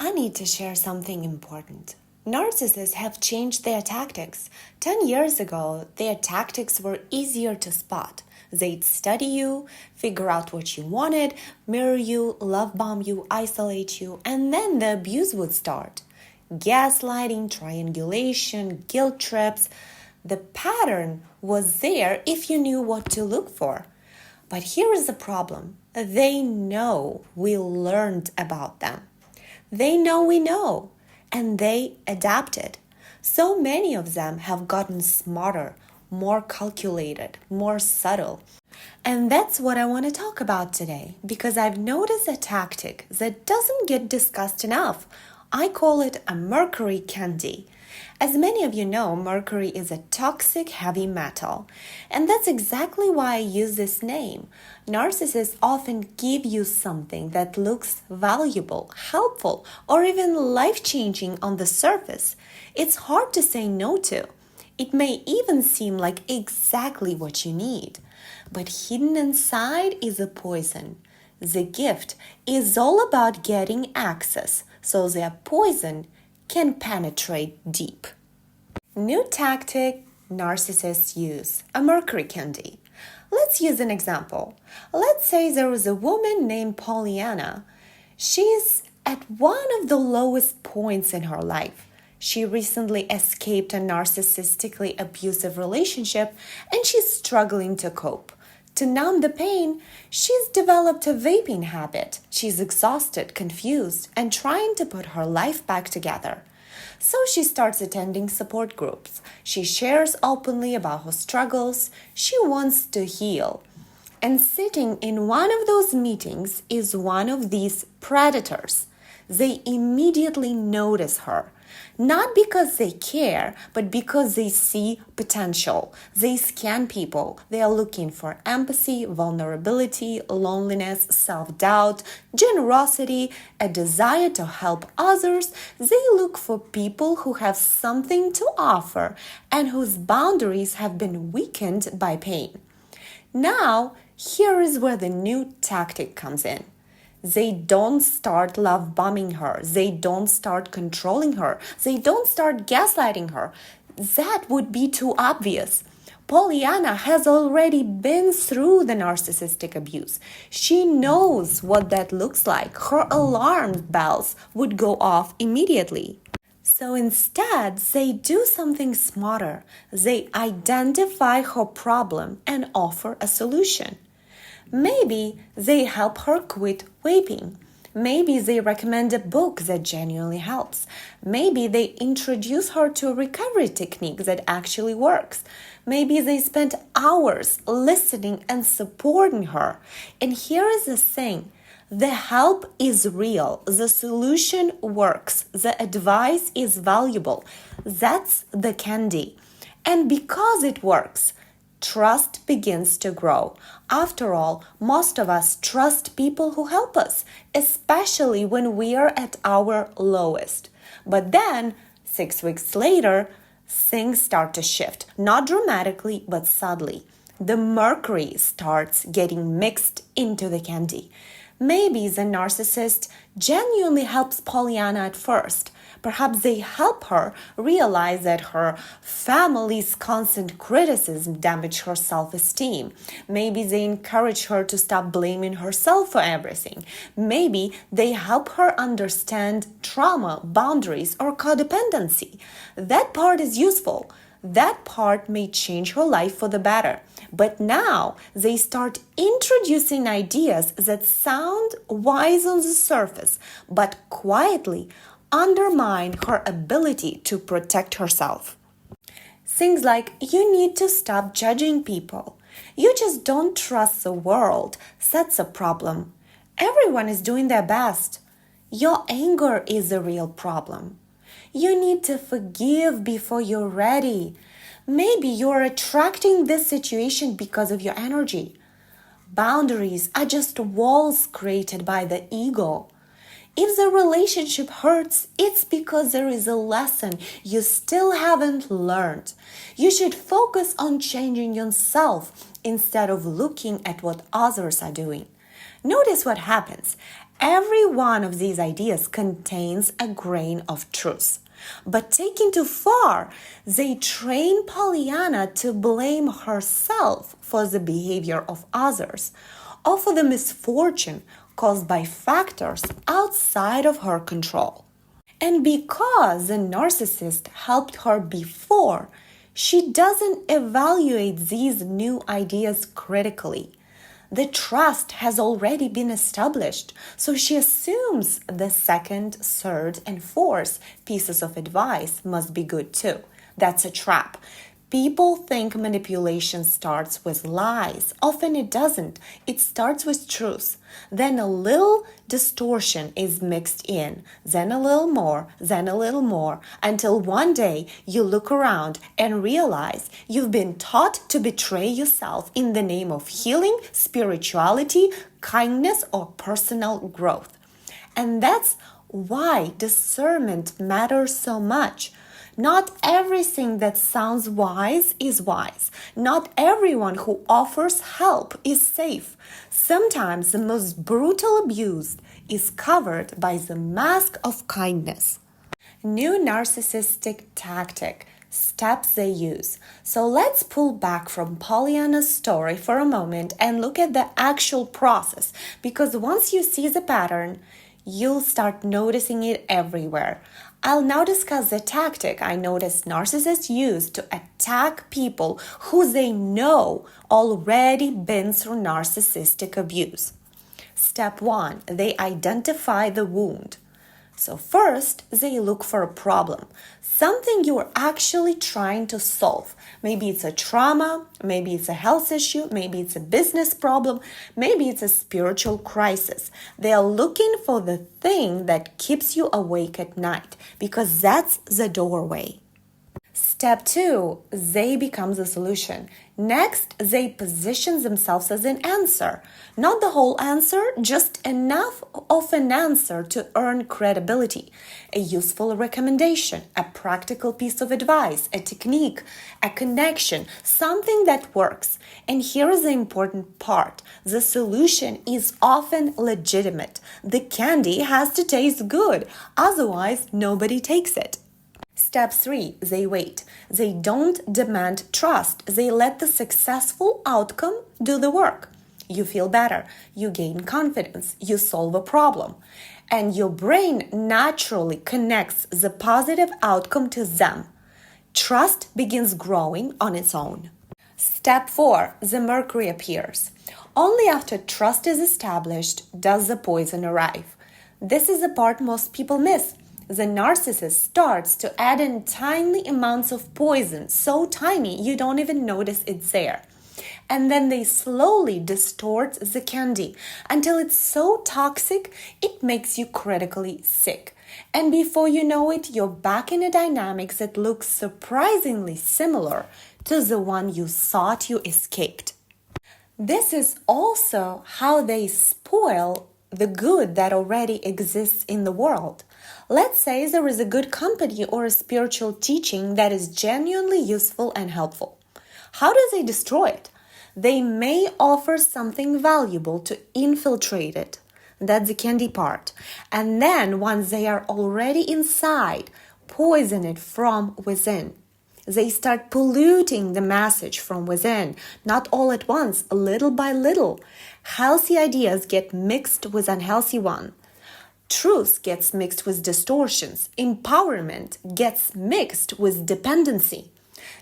I need to share something important. Narcissists have changed their tactics. 10 years ago, their tactics were easier to spot. They'd study you, figure out what you wanted, mirror you, love bomb you, isolate you, and then the abuse would start. Gaslighting, triangulation, guilt trips. The pattern was there if you knew what to look for. But here is the problem. They know we learned about them. They know we know, and they adapted. So many of them have gotten smarter, more calculated, more subtle. And that's what I want to talk about today, because I've noticed a tactic that doesn't get discussed enough. I call it a mercury candy. As many of you know, mercury is a toxic heavy metal, and that's exactly why I use this name. Narcissists often give you something that looks valuable, helpful, or even life-changing on the surface. It's hard to say no to. It may even seem like exactly what you need. But hidden inside is a poison. The gift is all about getting access, so their poison can penetrate deep. New tactic narcissists use, a mercury candy. Let's use an example. Let's say there is a woman named Pollyanna. She's at one of the lowest points in her life. She recently escaped a narcissistically abusive relationship and she's struggling to cope. To numb the pain, she's developed a vaping habit. She's exhausted, confused, and trying to put her life back together. So she starts attending support groups. She shares openly about her struggles. She wants to heal. And sitting in one of those meetings is one of these predators. They immediately notice her. Not because they care, but because they see potential. They scan people. They are looking for empathy, vulnerability, loneliness, self-doubt, generosity, a desire to help others. They look for people who have something to offer and whose boundaries have been weakened by pain. Now, here is where the new tactic comes in. They don't start love bombing her. They don't start controlling her. They don't start gaslighting her. That would be too obvious. Pollyanna has already been through the narcissistic abuse. She knows what that looks like. Her alarm bells would go off immediately. So instead, they do something smarter. They identify her problem and offer a solution. Maybe they help her quit vaping. Maybe they recommend a book that genuinely helps. Maybe they introduce her to a recovery technique that actually works. Maybe they spend hours listening and supporting her. And here is the thing. The help is real. The solution works. The advice is valuable. That's the candy. And because it works, trust begins to grow. After all, most of us trust people who help us, especially when we are at our lowest. But then, 6 weeks later, things start to shift. Not dramatically, but subtly. The mercury starts getting mixed into the candy. Maybe the narcissist genuinely helps Pollyanna at first. Perhaps they help her realize that her family's constant criticism damaged her self-esteem. Maybe they encourage her to stop blaming herself for everything. Maybe they help her understand trauma, boundaries, or codependency. That part is useful. That part may change her life for the better. But now they start introducing ideas that sound wise on the surface, but quietly undermine her ability to protect herself. Things like, you need to stop judging people. You just don't trust the world. That's a problem. Everyone is doing their best. Your anger is the real problem. You need to forgive before you're ready. Maybe you're attracting this situation because of your energy. Boundaries are just walls created by the ego. If the relationship hurts, it's because there is a lesson you still haven't learned. You should focus on changing yourself instead of looking at what others are doing. Notice what happens. Every one of these ideas contains a grain of truth. But taken too far, they train Pollyanna to blame herself for the behavior of others or for the misfortune caused by factors outside of her control. And because the narcissist helped her before, she doesn't evaluate these new ideas critically. The trust has already been established, so she assumes the second, third, and fourth pieces of advice must be good too. That's a trap. People think manipulation starts with lies. Often it doesn't. It starts with truth. Then a little distortion is mixed in, then a little more, then a little more, until one day you look around and realize you've been taught to betray yourself in the name of healing, spirituality, kindness, or personal growth. And that's why discernment matters so much. Not everything that sounds wise is wise. Not everyone who offers help is safe. Sometimes the most brutal abuse is covered by the mask of kindness. New narcissistic tactic, steps they use. So let's pull back from Pollyanna's story for a moment and look at the actual process, because once you see the pattern, you'll start noticing it everywhere. I'll now discuss the tactic I noticed narcissists use to attack people who they know already been through narcissistic abuse. Step 1, they identify the wound. So first, they look for a problem, something you're actually trying to solve. Maybe it's a trauma, maybe it's a health issue, maybe it's a business problem, maybe it's a spiritual crisis. They are looking for the thing that keeps you awake at night, because that's the doorway. Step 2, they become the solution. Next, they position themselves as an answer. Not the whole answer, just enough of an answer to earn credibility. A useful recommendation, a practical piece of advice, a technique, a connection, something that works. And here is the important part. The solution is often legitimate. The candy has to taste good, otherwise nobody takes it. Step 3, they wait. They don't demand trust. They let the successful outcome do the work. You feel better. You gain confidence. You solve a problem. And your brain naturally connects the positive outcome to them. Trust begins growing on its own. Step 4, the mercury appears. Only after trust is established does the poison arrive. This is the part most people miss. The narcissist starts to add in tiny amounts of poison, so tiny you don't even notice it's there. And then they slowly distort the candy until it's so toxic it makes you critically sick. And before you know it, you're back in a dynamic that looks surprisingly similar to the one you thought you escaped. This is also how they spoil the good that already exists in the world. Let's say there is a good company or a spiritual teaching that is genuinely useful and helpful. How do they destroy it? They may offer something valuable to infiltrate it. That's the candy part. And then once they are already inside, poison it from within. They start polluting the message from within, not all at once, little by little. Healthy ideas get mixed with unhealthy ones. Truth gets mixed with distortions. Empowerment gets mixed with dependency.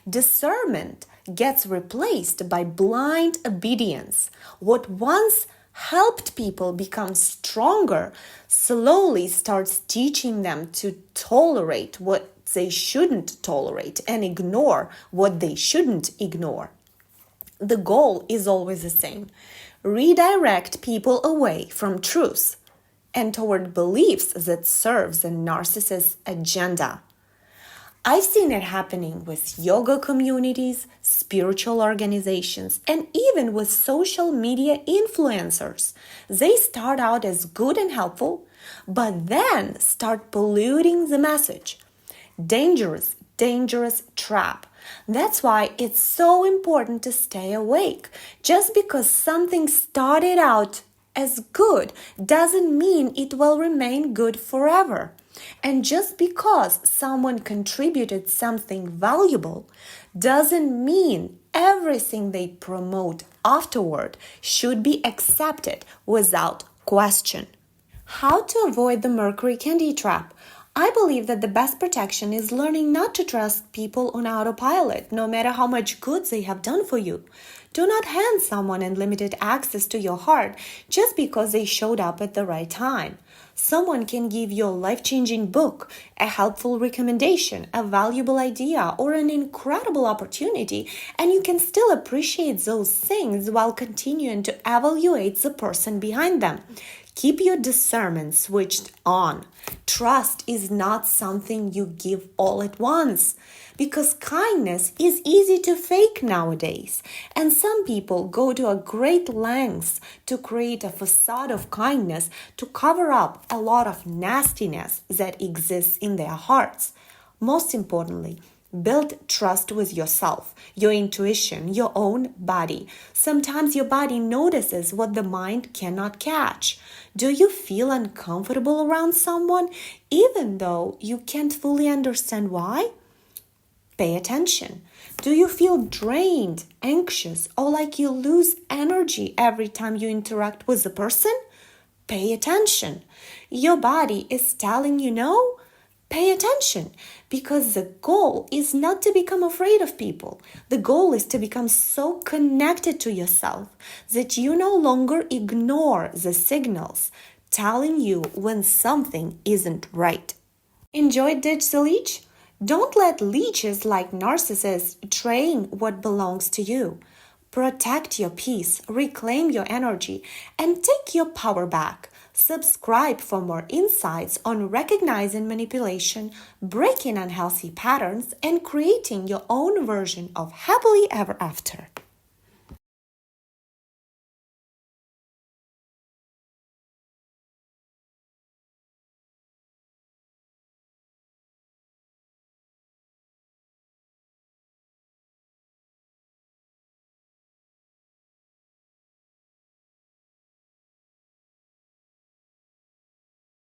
Discernment gets replaced by blind obedience. What once helped people become stronger slowly starts teaching them to tolerate what they shouldn't tolerate and ignore what they shouldn't ignore. The goal is always the same: redirect people away from truth and toward beliefs that serve the narcissist's agenda. I've seen it happening with yoga communities, spiritual organizations, and even with social media influencers. They start out as good and helpful, but then start polluting the message. Dangerous, dangerous trap. That's why it's so important to stay awake. Just because something started out as good doesn't mean it will remain good forever. And just because someone contributed something valuable doesn't mean everything they promote afterward should be accepted without question. How to avoid the Mercury candy trap? I believe that the best protection is learning not to trust people on autopilot, no matter how much good they have done for you. Do not hand someone unlimited access to your heart just because they showed up at the right time. Someone can give you a life-changing book, a helpful recommendation, a valuable idea, or an incredible opportunity, and you can still appreciate those things while continuing to evaluate the person behind them. Keep your discernment switched on. Trust is not something you give all at once, because kindness is easy to fake nowadays, and some people go to a great lengths to create a facade of kindness to cover up a lot of nastiness that exists in their hearts. Most importantly, build trust with yourself, your intuition, your own body. Sometimes your body notices what the mind cannot catch. Do you feel uncomfortable around someone even though you can't fully understand why? Pay attention. Do you feel drained, anxious, or like you lose energy every time you interact with a person? Pay attention. Your body is telling you no? Pay attention, because the goal is not to become afraid of people. The goal is to become so connected to yourself that you no longer ignore the signals telling you when something isn't right. Enjoy Digital Leech? Don't let leeches like narcissists drain what belongs to you. Protect your peace, reclaim your energy, and take your power back. Subscribe for more insights on recognizing manipulation, breaking unhealthy patterns, and creating your own version of happily ever after.